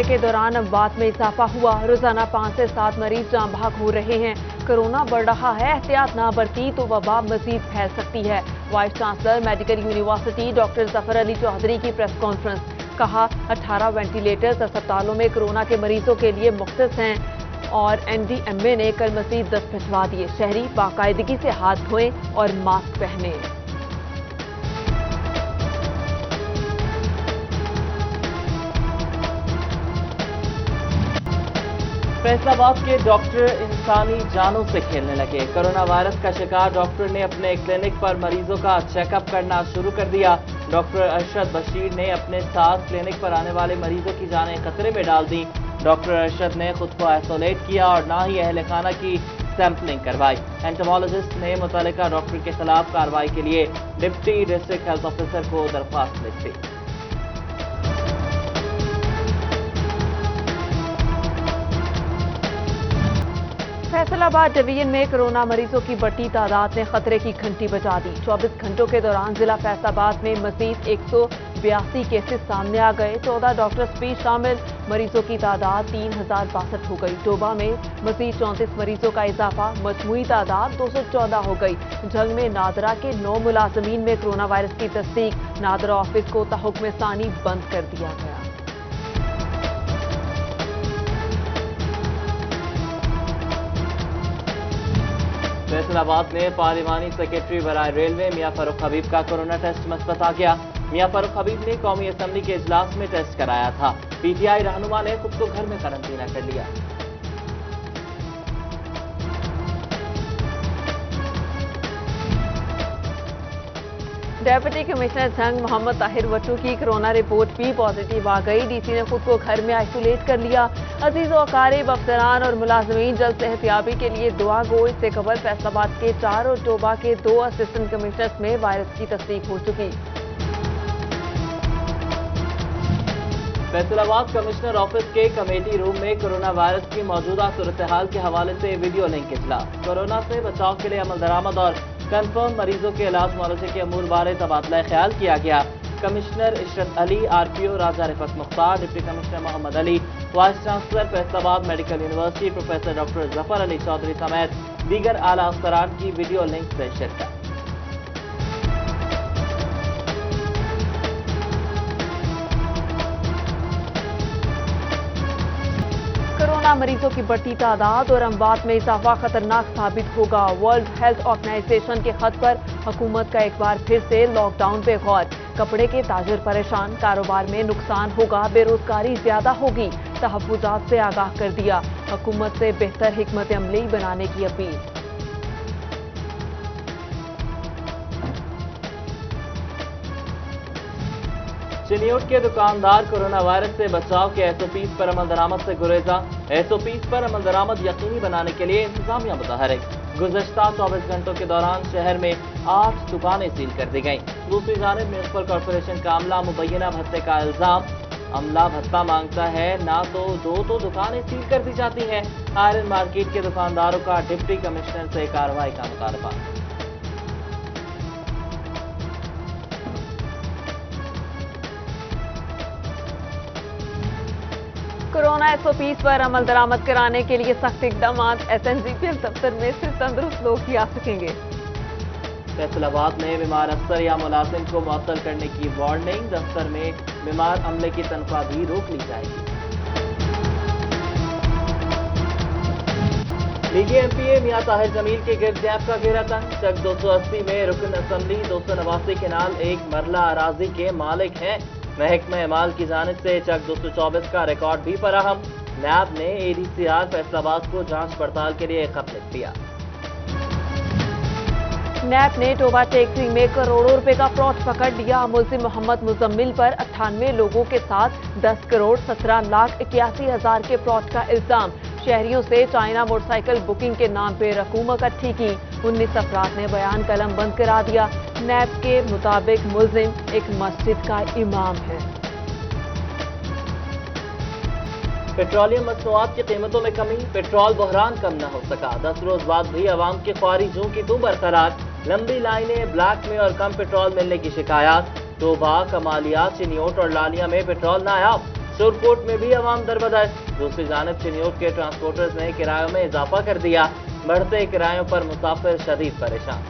घंटे के दौरान अमवात में इजाफा हुआ। रोजाना 5 से 7 मरीज जान बहक हो रहे हैं। कोरोना बढ़ रहा है, एहतियात ना बरती तो वबा मजीद फैल सकती है। Vice chancellor medical university doctor Zafar Ali Chaudhry की प्रेस कॉन्फ्रेंस। कहा 18 वेंटिलेटर्स अस्पतालों में कोरोना के मरीजों के लिए मुख्तस हैं और NDMA ने कल मजीद 10 भिजवा दिए। शहरी बाकायदगी से हाथ धोएं और मास्क पहने। फैसलाबाद के डॉक्टर इंसानी जानों से खेलने लगे। कोरोना वायरस का शिकार डॉक्टर ने अपने क्लिनिक पर मरीजों का चेकअप करना शुरू कर दिया। डॉक्टर अरशद बशीर ने अपने साथ क्लिनिक पर आने वाले मरीजों की जानें खतरे में डाल दी। डॉक्टर अरशद ने खुद को आइसोलेट किया और ना ही अहल खाना की सैंपलिंग करवाई। एंटोमोलॉजिस्ट ने मुतल्लिका डॉक्टर के खिलाफ कार्रवाई के लिए डिप्टी डिस्ट्रिक्ट हेल्थ ऑफिसर को दरख्वास्त लिख दी। फैसलाबाद डिवीजन में कोरोना मरीजों की बढ़ती तादाद ने खतरे की घंटी बजा दी। 24 घंटों के दौरान जिला फैसलाबाद में मजीद 182 केसेस सामने आ गए। 14 डॉक्टर्स भी शामिल। मरीजों की तादाद 3062 हो गई। डोबा में मजीद 34 मरीजों का इजाफा, मजमूई तादाद 214 हो गई। जंग में नादरा के 9 मुलाजमीन में कोरोना वायरस की तस्दीक। नादरा ऑफिस को तहुक्म सानी बंद कर दिया गया। फैसलाबाद में पार्लिमानी सेक्रेटरी बराए रेलवे मियां फारूक हबीब का कोरोना टेस्ट मस्बत आ गया। मियां फारूक हबीब ने कौमी असम्बली के इजलास में टेस्ट कराया था। PTI रहनुमा ने खुद को घर में करंटीना कर लिया। डेप्यूटी कमिश्नर जंग मोहम्मद ताहिर वट्टू की कोरोना रिपोर्ट भी पॉजिटिव आ गई। DC ने खुद को घर में आइसोलेट कर लिया। अजीज अकारीब, अफसरान और मुलाजमीन जल्द सेहतियाबी के लिए दुआ गो। इससे कबल फैसलाबाद के 4 और टोबा के 2 असिस्टेंट कमिश्नर्स में वायरस की तस्दीक हो चुकी। फैसलाबाद कमिश्नर ऑफिस के कमेटी रूम में कोरोना वायरस की मौजूदा सूरत हाल के हवाले से वीडियो लिंक इजलास। कोरोना से बचाव के लिए अमल दरामद और कंफर्म मरीजों के इलाज मुआवजे के अमूर बारे तबादला ख्याल किया गया। Commissioner Ishrat Ali, RPO Raja Rifat Mukhtar, deputy commissioner Mohammad Ali, vice chancellor Faisalabad medical university professor doctor Zafar Ali Chaudhry समेत दीगर आला अफसरान की वीडियो लिंक से शिरकत। कोरोना मरीजों की बढ़ती तादाद और अमवात में इजाफा खतरनाक साबित होगा। वर्ल्ड हेल्थ ऑर्गेनाइजेशन के खत पर हुकूमत का एक बार फिर से लॉकडाउन पे गौर। कपड़े के ताजिर परेशान, कारोबार में नुकसान होगा, बेरोजगारी ज्यादा होगी। तहफ्फुजात से आगाह कर दिया। हुकूमत से बेहतर हिकमत अमली बनाने की अपील। चिनियोट के दुकानदार कोरोना वायरस से बचाव के SOPs पर अमल दरामद से गुरेजा। SOPs पर अमल दरामद यकीनी बनाने के लिए इंतजामिया मुतहरिक। गुज़श्ता 24 घंटों के दौरान शहर में 8 दुकानें सील कर दी गईं। दूसरी जानिब म्यूनिसिपल कॉर्पोरेशन का अमला मुबैना भत्ते का इल्जाम। अमला भत्ता मांगता है ना तो दो दुकानें सील कर दी जाती हैं। आयरन मार्केट के दुकानदारों का डिप्टी कमिश्नर से कार्रवाई का मुतालबा। कोरोना SOPs पर अमल दरामद कराने के लिए सख्त इकदाम। SNGPL दफ्तर में सिर्फ तंदुरुस्त लोग ही आ सकेंगे। फैसलाबाद में बीमार अफसर या मुलाजिम को मुअत्तल करने की वार्निंग। दफ्तर में बीमार अमले की तनख्वाह भी रोक ली जाएगी। लीगी MPA मियां ताहिर जमील के गिरद गैप का घेरा तंग। चक 280 में रुकन असम्बली 289 केनाल एक मरला अराजी के मालिक हैं। महकमा माल की जानिब से चक 224 का रिकॉर्ड भी फराहम। नैब ने ADCR फैसलाबाद को जांच पड़ताल के लिए खत लिख दिया। नैब ने टोबा टैक्सी में करोड़ों रुपए का फ्रॉड पकड़ लिया। मुल्जिम मोहम्मद मुजम्मिल पर 98 लोगों के साथ 10 करोड़ 17 लाख 81 हजार के फ्रॉड का इल्जाम। शहरियों से चाइना मोटरसाइकिल बुकिंग के नाम पर रकूम इकट्ठी की। 19 अफराद ने बयान कलम बंद करा दिया। नैब के मुताबिक मुल्जिम एक मस्जिद का इमाम है। पेट्रोलियम मसनूआत की कीमतों में कमी। पेट्रोल बहरान कम न हो सका। 10 रोज बाद भी अवाम की ख्वारी जूं की तू बरकरार। लंबी लाइनें, ब्लैक में और कम पेट्रोल मिलने की शिकायत। टोबा, कमालिया, चिनियोट और लालिया में पेट्रोल नायाब। شورکوٹ میں بھی عوام دربدر. دوسری جانب چنیوٹ کے ٹرانسپورٹرز نے کرایوں میں اضافہ کر دیا. بڑھتے کرایوں پر مسافر شدید پریشان.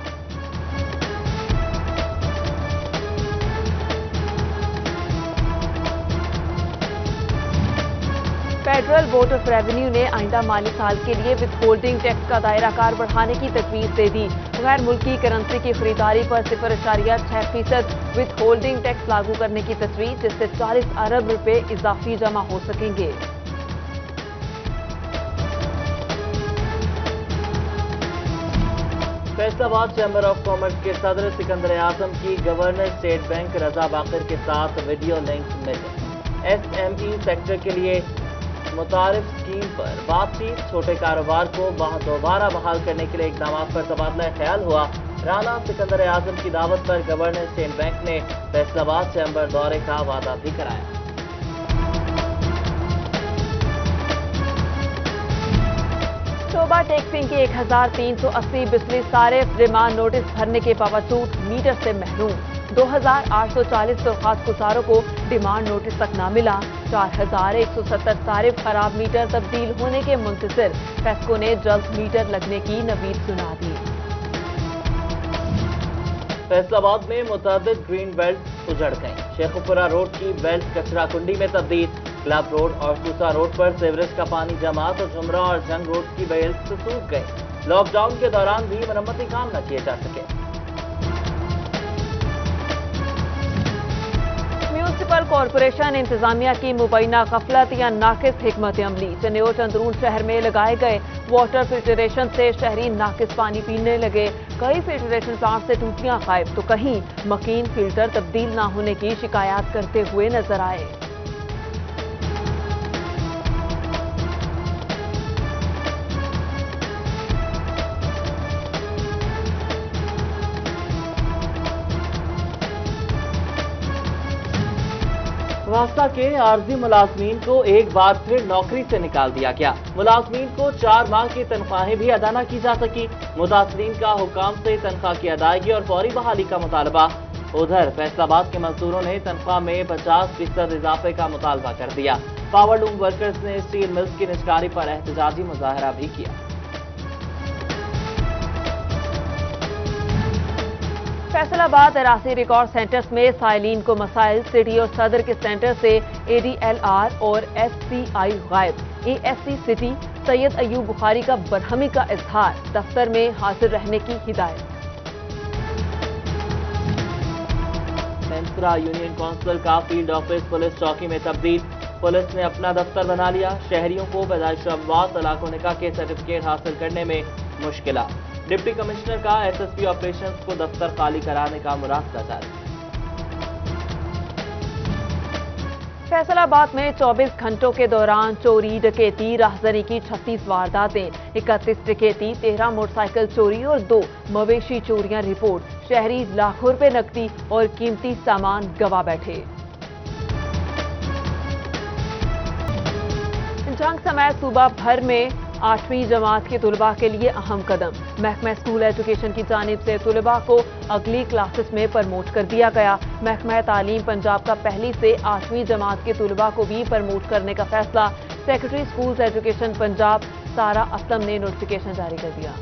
فیڈرل بورڈ آف ریونیو نے آئندہ مالی سال کے لیے وتھ ہولڈنگ ٹیکس کا دائرہ کار بڑھانے کی تجویز دے دی. غیر ملکی کرنسی کی خریداری پر 0.6% وتھ ہولڈنگ ٹیکس لاگو کرنے کی تجویز، جس سے 40 ارب روپے اضافی جمع ہو سکیں گے. فیصل آباد چیمبر آف کامرس کے صدر سکندر اعظم کی governor state bank Raza Baqir کے ساتھ video link meeting. S M E sector کے لیے متعارف اسکیم پر بات چیت. چھوٹے کاروبار کو دوبارہ بحال کرنے کے لیے اقدامات پر تبادلہ خیال ہوا. رانا سکندر اعظم کی دعوت پر گورنر اسٹیٹ بینک نے فیصل آباد چیمبر دورے کا وعدہ بھی کرایا. شعبہ ٹیکسنگ کے 1380 بجلی صارف ڈیمانڈ نوٹس بھرنے کے باوجود میٹر سے محروم. 2840 درخواست گزاروں کو ڈیمانڈ نوٹس تک نہ ملا. 4170 صارف خراب میٹر تبدیل ہونے کے منتظر. فیسکو نے جلد میٹر لگنے کی نوید سنا دی. فیصل آباد میں متعدد گرین بیلٹ اجڑ گئیں. شیخوپورہ روڈ کی بیلٹ کچرا کنڈی میں تبدیل. کلب روڈ اور سوسا روڈ پر سیوریج کا پانی جمع تو جمرہ اور جنگ روڈ کی بیلٹ سوکھ گئے. لاک ڈاؤن کے دوران بھی مرمتی کام نہ کیے جا سکے. میونسپل کارپوریشن انتظامیہ کی مبینہ غفلت یا ناقص حکمت عملی. چنیوٹ اندرون شہر میں لگائے گئے واٹر فلٹریشن سے شہری ناقص پانی پینے لگے. کئی فلٹریشن پلانٹ سے ٹوٹیاں غائب تو کہیں مکین فلٹر تبدیل نہ ہونے کی شکایات کرتے ہوئے نظر آئے. واسطہ کے عارضی ملازمین کو ایک بار پھر نوکری سے نکال دیا گیا. ملازمین کو 4 ماہ کی تنخواہیں بھی ادا نہ کی جا سکی. متاثرین کا حکام سے تنخواہ کی ادائیگی اور فوری بحالی کا مطالبہ. ادھر فیصل آباد کے مزدوروں نے تنخواہ میں 50% اضافے کا مطالبہ کر دیا. پاور لوم ورکرز نے اسٹیل ملز کی نجکاری پر احتجاجی مظاہرہ بھی کیا. فیصل آباد اراسی ریکارڈ سینٹرز میں سائلین کو مسائل. سٹی اور صدر کے سینٹر سے ADLR اور SCI غائب. ASC سٹی سید ایوب بخاری کا برہمی کا اظہار. دفتر میں حاضر رہنے کی ہدایت. سینسرا یونین کونسل کا فیلڈ آفس پولیس چوکی میں تبدیل. پولیس نے اپنا دفتر بنا لیا. شہریوں کو پیدائش شبوات طلاق و نکاح کے سرٹیفکیٹ حاصل کرنے میں مشکلات. ڈپٹی کمشنر کا SSP آپریشنز کو دفتر خالی کرانے کا مراسلہ جاری. فیصل آباد میں 24 گھنٹوں کے دوران چوری ڈکیتی راہزنی کی 36 وارداتیں. 31 ڈکیتی، 13 موٹر سائیکل چوری اور 2 مویشی چوریاں رپورٹ. شہری لاکھوں روپے نقدی اور قیمتی سامان گوا بیٹھے. جنگ سمیت صوبہ بھر میں 8ویں جماعت کے طلباء کے لیے اہم قدم. محکمہ اسکول ایجوکیشن کی جانب سے طلباء کو اگلی کلاسز میں پرموٹ کر دیا گیا. محکمہ تعلیم پنجاب کا پہلی سے 8ویں جماعت کے طلباء کو بھی پرموٹ کرنے کا فیصلہ. سیکرٹری اسکولز ایجوکیشن پنجاب سارا اسلم نے نوٹیفیکیشن جاری کر دیا.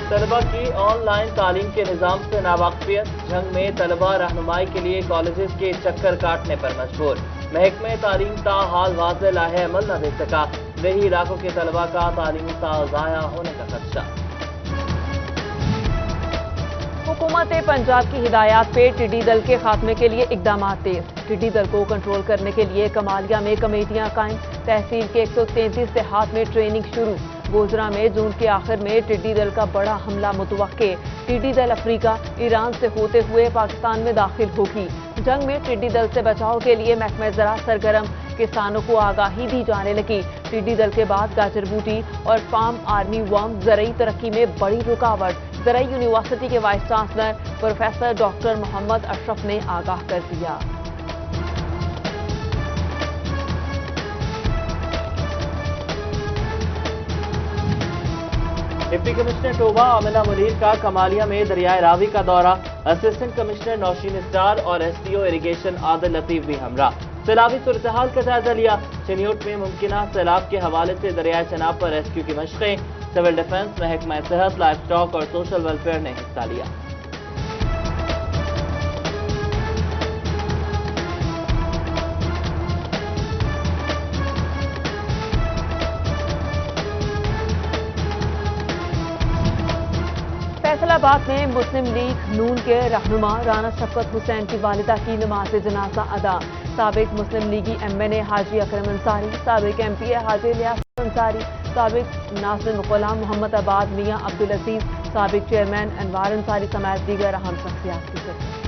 طلبہ کی آن لائن تعلیم کے نظام سے ناواقفیت. جنگ میں طلبہ رہنمائی کے لیے کالجز کے چکر کاٹنے پر مجبور. محکمہ تعلیم تاحال واضح لاہے عمل نہ دے سکا. دیہی علاقوں کے طلبہ کا تعلیمی سال ضائع ہونے کا خدشہ. حکومت پنجاب کی ہدایات پہ ٹڈی دل کے خاتمے کے لیے اقدامات تیز. ٹڈی دل کو کنٹرول کرنے کے لیے کمالیہ میں کمیٹیاں قائم. تحصیل کے 133 دیہات میں ٹریننگ شروع. گوجرا میں جون کے آخر میں ٹڈی دل کا بڑا حملہ متوقع. ٹڈی دل افریقہ ایران سے ہوتے ہوئے پاکستان میں داخل ہوگی. جنگ میں ٹڈی دل سے بچاؤ کے لیے محکمہ زراعت سرگرم. کسانوں کو آگاہی دی جانے لگی. ٹڈی دل کے بعد گاجر بوٹی اور فارم آرمی ورم زرعی ترقی میں بڑی رکاوٹ. زرعی یونیورسٹی کے وائس چانسلر پروفیسر ڈاکٹر محمد اشرف نے آگاہ کر دیا. Deputy commissioner Toba Amina Munir का कमालिया में दरियाए रावी का दौरा, असिस्टेंट कमिश्नर नौशीन स्टार और एसडीओ इरिगेशन आदिल लतीफ भी हमरा। सैलाबी सूरत-ए-हाल का जायजा लिया। चिन्योट में मुमकिना सैलाब के हवाले से दरियाए चनाब पर रेस्क्यू की मशक़ें, सिविल डिफेंस, महकमा सेहत, लाइफ स्टॉक और सोशल वेलफेयर ने हिस्सा लिया। फैसलाबाद में मुस्लिम लीग नून के रहनुमा राना शफकत हुसैन की वालिदा की नमाज जनाजा अदा। साबिक मुस्लिम लीगी एमएनए हाजी अकरम अंसारी, साबिक एमपीए हाजी लियाकत अंसारी, साबिक नाज़िम गुलाम मोहम्मद आबाद मियां अब्दुल अजीज, साबिक चेयरमैन अनवार अंसारी समेत दीगर अहम शख्सियात की शिरकत।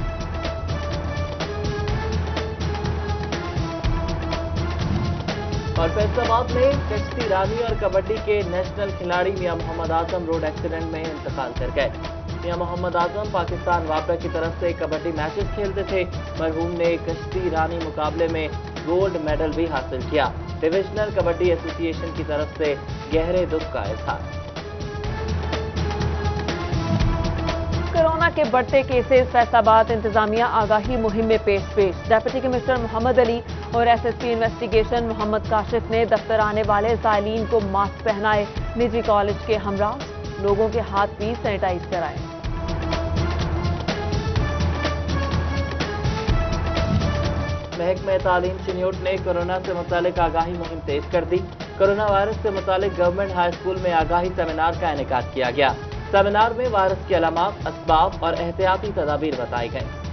और फैसलाबाद में कश्ती रानी और कबड्डी के नेशनल खिलाड़ी मियां मोहम्मद आजम रोड एक्सीडेंट में इंतकाल कर गए। मियां मोहम्मद आजम पाकिस्तान वापडा की तरफ से कबड्डी मैचेस खेलते थे। मरहूम ने कश्ती रानी मुकाबले में गोल्ड मेडल भी हासिल किया। डिविजनल कबड्डी एसोसिएशन की तरफ से गहरे दुख का इजहार। कोरोना के बढ़ते केसेस, फैसलाबाद इंतजामिया आगाही मुहिम में पेश। डिप्टी कमिश्नर मोहम्मद अली और एसएसपी इन्वेस्टिगेशन मोहम्मद काशिफ ने दफ्तर आने वाले ज़ायलीन को मास्क पहनाए। निजी कॉलेज के हमरा लोगों के हाथ भी सैनिटाइज कराए। महकमा तालीम चिन्योट ने कोरोना से मुतालिक आगाही मुहिम तेज कर दी। कोरोना वायरस से मुतालिक गवर्नमेंट हाई स्कूल में आगाही सेमिनार का इनेकाद किया गया। सेमिनार में वायरस की अलामात, असबाब और एहतियाती तदाबीर बताई गई।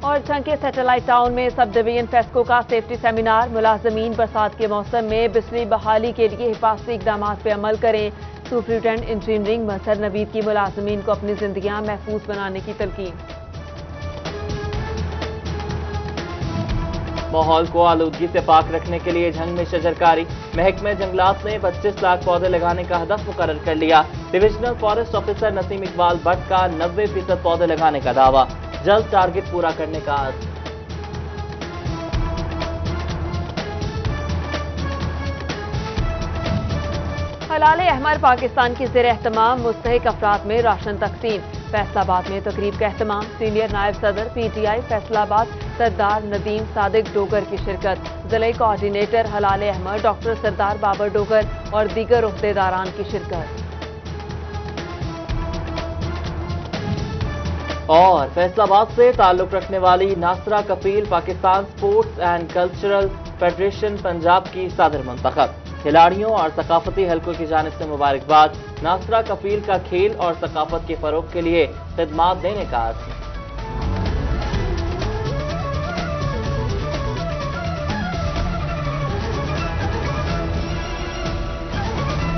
और झंके सैटेलाइट टाउन में सब डिवीजन फेस्को का सेफ्टी सेमिनार। मुलाजमीन बरसात के मौसम में बिजली बहाली के लिए हिफाजती इकदाम पे अमल करें। सुपरिटेंडेंट इंजीनियरिंग मजहर नवीद की मुलाजमीन को अपनी जिंदगियां महफूज बनाने की तलकीन। माहौल को आलूदगी से पाक रखने के लिए झंग में शजरकारी। महकमे जंगलात ने 25 लाख पौधे लगाने का हदफ मुकर्रर कर लिया। Divisional forest officer Naseem Iqbal Bhatt का 90% पौधे लगाने का दावा। जल्द टारगेट पूरा करने का आज़म। हलाल अहमर पाकिस्तान की ज़ेर एहतमाम मुस्तहिक अफराद में राशन तकसीम। फैसलाबाद में तकरीब का एहतमाम। सीनियर नायब सदर पीटीआई फैसलाबाद सरदार नदीम सादिक डोगर की शिरकत। जिले कोऑर्डिनेटर हलाल अहमर डॉक्टर सरदार बाबर डोगर और दीगर ओहदेदारान की शिरकत। और फैसलाबाद से ताल्लुक रखने वाली Nasra Kafeel Pakistan sports and cultural federation Punjab की सदर मुंतखब। खिलाड़ियों और सकाफती हलकों की जानिब से मुबारकबाद। नासरा कफील का खेल और सकाफत के फरोग के लिए खिदमात देने का आज़म।